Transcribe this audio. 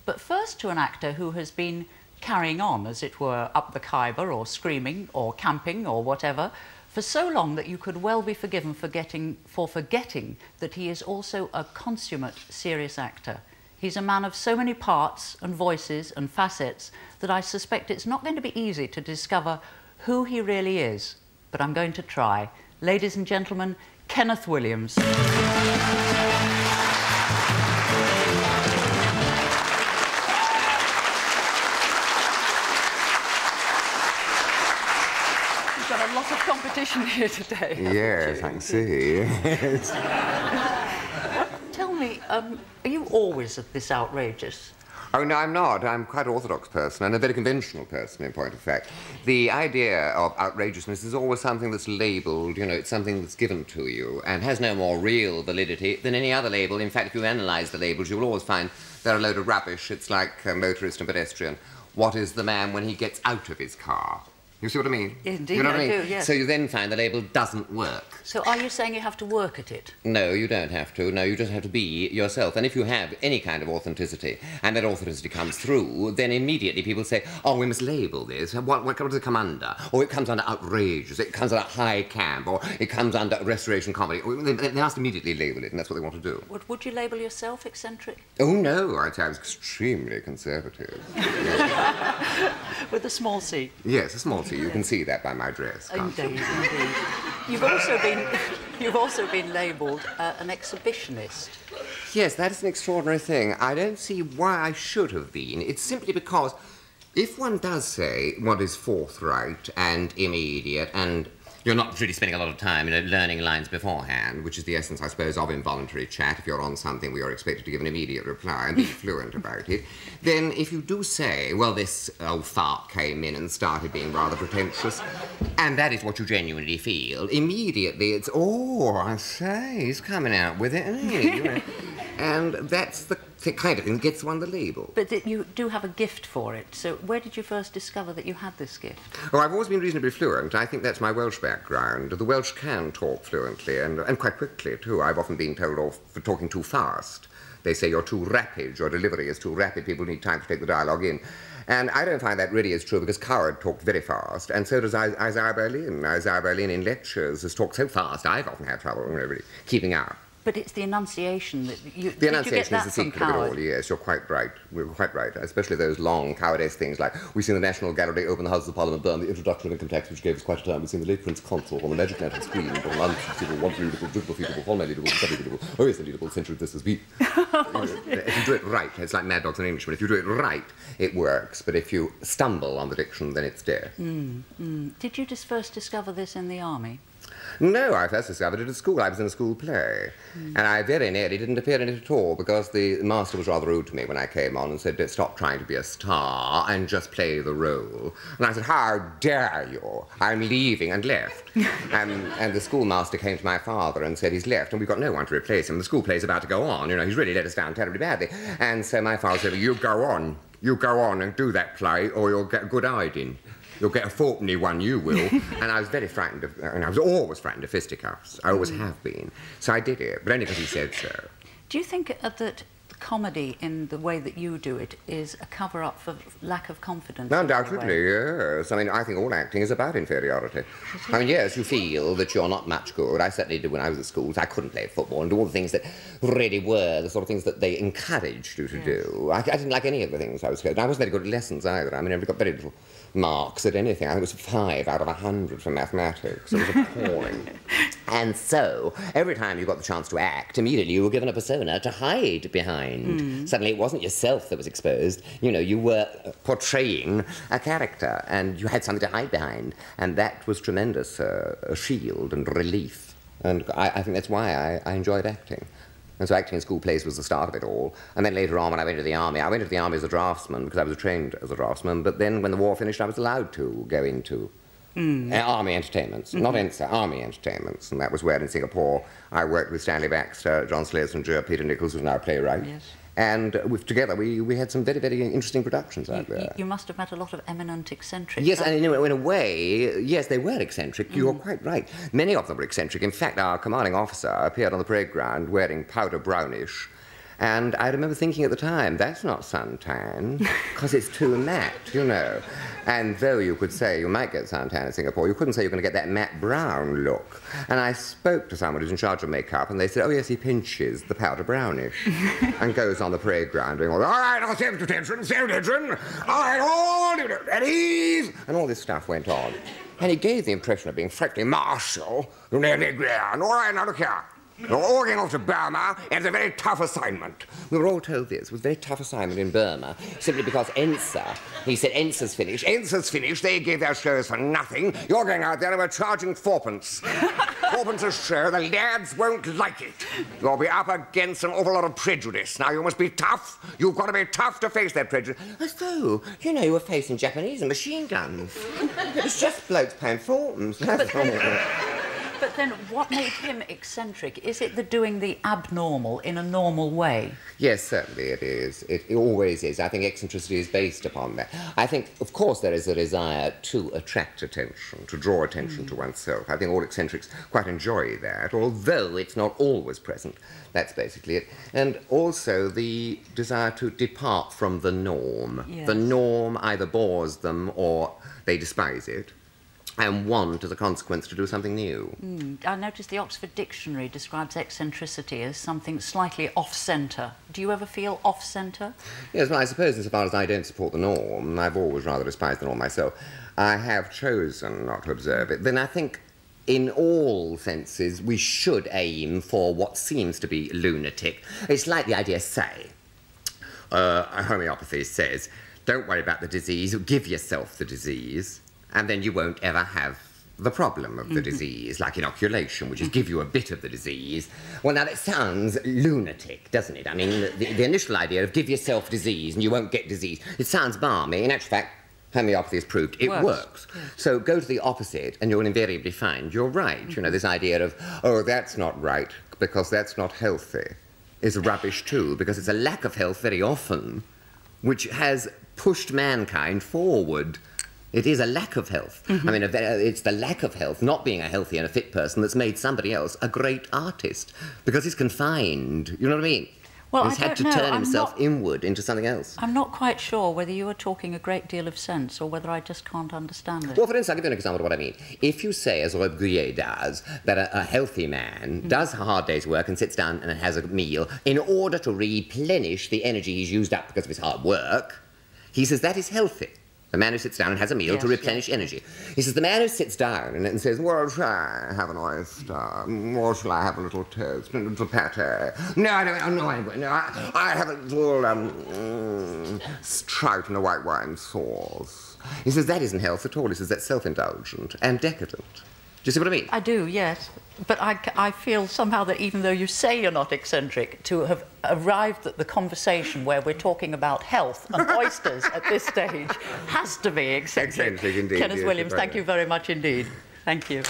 But first to an actor who has been carrying on, as it were, up the Khyber, or screaming, or camping, or whatever, for so long that you could well be forgiven for forgetting that he is also a consummate serious actor. He's a man of so many parts and voices and facets that I suspect it's not going to be easy to discover who he really is. But I'm going to try. Ladies and gentlemen, Kenneth Williams. A lot of competition here today. Yes, I can see. Yes. Tell me, are you always this outrageous? Oh, no, I'm not. I'm quite an orthodox person and a very conventional person, in point of fact. The idea of outrageousness is always something that's labelled, you know, it's something that's given to you and has no more real validity than any other label. In fact, if you analyse the labels, you will always find they're a load of rubbish. It's like a motorist and pedestrian. What is the man when he gets out of his car? You see what I mean? Indeed, you know what I mean? do, yes. So you then find the label doesn't work. So are you saying you have to work at it? No, you don't have to. No, you just have to be yourself. And if you have any kind of authenticity, and that authenticity comes through, then immediately people say, oh, we must label this. What does it come under? Or it comes under outrageous, it comes under high camp, or it comes under restoration comedy. They must immediately label it, and that's what they want to do. Would you label yourself eccentric? Oh, no, I'd say I was extremely conservative. With a small C? Yes, a small C. You can see that by my dress, can't you? Indeed, indeed. You've also been labelled an exhibitionist. Yes, that is an extraordinary thing. I don't see why I should have been. It's simply because if one does say what is forthright and immediate, and you're not really spending a lot of time, you know, learning lines beforehand, which is the essence, I suppose, of involuntary chat. If you're on something where you're expected to give an immediate reply and be fluent about it, then if you do say, well, this old fart came in and started being rather pretentious, and that is what you genuinely feel, immediately it's, oh, I say, he's coming out with it, isn't he? You know? And that's the kind of thing that gets one the label. But you do have a gift for it, so where did you first discover that you had this gift? Oh, I've always been reasonably fluent. I think that's my Welsh background. The Welsh can talk fluently, and quite quickly, too. I've often been told off for talking too fast. They say you're too rapid, your delivery is too rapid, people need time to take the dialogue in. And I don't find that really is true, because Coward talked very fast, and so does Isaiah Berlin. Isaiah Berlin in lectures has talked so fast, I've often had trouble really keeping up. But it's the enunciation that you... The enunciation is the secret secret of it all, yes, you're quite right. We're quite right, especially those long cowardice things like we've seen the National Gallery open the Houses of Parliament, burn the introduction of income tax, which gave us quite a time. We've seen the late Prince Consort on the magic lantern screen, one readable, dribble feedable, one readable, readable, oh yes, indeedable, century this has been. If you do it right, it's like Mad Dogs and Englishmen. If you do it right, it works, but if you stumble on the diction, then it's death. Did you just first discover this in the army? No, I first discovered it at school. I was in a school play. And I very nearly didn't appear in it at all, because the master was rather rude to me when I came on and said, stop trying to be a star and just play the role. And I said, how dare you? I'm leaving, and left. And the schoolmaster came to my father and said, he's left, and we've got no one to replace him. The school play's about to go on. You know, he's really let us down terribly badly. And so my father said, you go on and do that play, or you'll get a good hiding. You'll get a fourpenny one, you will. And I was very frightened of, and I was always frightened of fisticuffs. I always have been. So I did it, but only because he said so. Do you think that comedy, in the way that you do it, is a cover-up for lack of confidence? Undoubtedly, yes. I mean, I think all acting is about inferiority. I mean, yes, you feel that you're not much good. I certainly did when I was at school. I couldn't play football and do all the things that really were the sort of things that they encouraged you to do. I didn't like any of the things I was good. I wasn't very good at lessons either. I mean, I got very little marks at anything. I think it was 5 out of 100 for mathematics. It was appalling. And so, every time you got the chance to act, immediately you were given a persona to hide behind. Suddenly it wasn't yourself that was exposed. You know, you were portraying a character, and you had something to hide behind. And that was tremendous, a shield and relief. And I think that's why I enjoyed acting. And so acting in school plays was the start of it all. And then later on, when I went to the army as a draftsman, because I was trained as a draftsman, but then when the war finished, I was allowed to go into army entertainments, not ENSA, army entertainments. And that was where in Singapore I worked with Stanley Baxter, John Schlesinger, Peter Nichols, who's now a playwright. Yes. And together we had some very, very interesting productions out there. You must have met a lot of eminent eccentrics. Yes, and in a way, yes, they were eccentric. You're quite right. Many of them were eccentric. In fact, our commanding officer appeared on the parade ground wearing powder brownish, And I remember thinking at the time, that's not suntan, because it's too matte, you know. And though you could say you might get suntan in Singapore, you couldn't say you're going to get that matte brown look. And I spoke to someone who's in charge of makeup, and they said, oh, yes, he pinches the powder brownish and goes on the parade ground doing all right, now, save attention, all right, all at ease, and all this stuff went on. And he gave the impression of being frankly martial. All right, now look here. You're all going off to Burma, and it's a very tough assignment. We were all told this. It was a very tough assignment in Burma, simply because ENSA, he said, ENSA's finished. ENSA's finished. They gave their shows for nothing. You're going out there and we're charging fourpence. Fourpence a show. The lads won't like it. You'll be up against an awful lot of prejudice. Now, you must be tough. You've got to be tough to face that prejudice. As though, you know, you were facing Japanese and machine guns. It's just blokes paying fourpence. That's all. But then what made him eccentric? Is it the doing the abnormal in a normal way? Yes, certainly it is. It always is. I think eccentricity is based upon that. I think, of course, there is a desire to attract attention, to draw attention to oneself. I think all eccentrics quite enjoy that, although it's not always present. That's basically it. And also the desire to depart from the norm. Yes. The norm either bores them or they despise it, and want, as a consequence, to do something new. I noticed the Oxford Dictionary describes eccentricity as something slightly off-centre. Do you ever feel off-centre? Yes, well, I suppose insofar as I don't support the norm, I've always rather despised the norm myself, I have chosen not to observe it. Then I think, in all senses, we should aim for what seems to be lunatic. It's like the idea, say, homeopathy says, don't worry about the disease, give yourself the disease, and then you won't ever have the problem of the disease, like inoculation, which is give you a bit of the disease. Well, now, that sounds lunatic, doesn't it? I mean, the initial idea of give yourself disease and you won't get disease, it sounds balmy. In actual fact, homeopathy has proved it works. Yes. So go to the opposite and you'll invariably find you're right. You know, this idea of, oh, that's not right because that's not healthy is rubbish too, because it's a lack of health very often which has pushed mankind forward. It is a lack of health. I mean, it's the lack of health, not being a healthy and a fit person, that's made somebody else a great artist, because he's confined. You know what I mean? Well, he's had to turn himself inward into something else. I'm not quite sure whether you are talking a great deal of sense or whether I just can't understand it. Well, for instance, I'll give you an example of what I mean. If you say, as Robert Gouillet does, that a healthy man does a hard day's work and sits down and has a meal in order to replenish the energy he's used up because of his hard work, he says that is healthy. The man who sits down and has a meal to replenish energy. He says, the man who sits down and says, well, shall I have an oyster? Or shall I have a little toast, a little pate? No, I have a little trout and a white wine sauce. He says, that isn't health at all. He says, that's self-indulgent and decadent. Do you see what I mean? I do, yes. But I feel somehow that even though you say you're not eccentric, to have arrived at the conversation where we're talking about health and oysters at this stage has to be eccentric. Eccentric indeed. Kenneth Williams, thank you very much indeed. Thank you.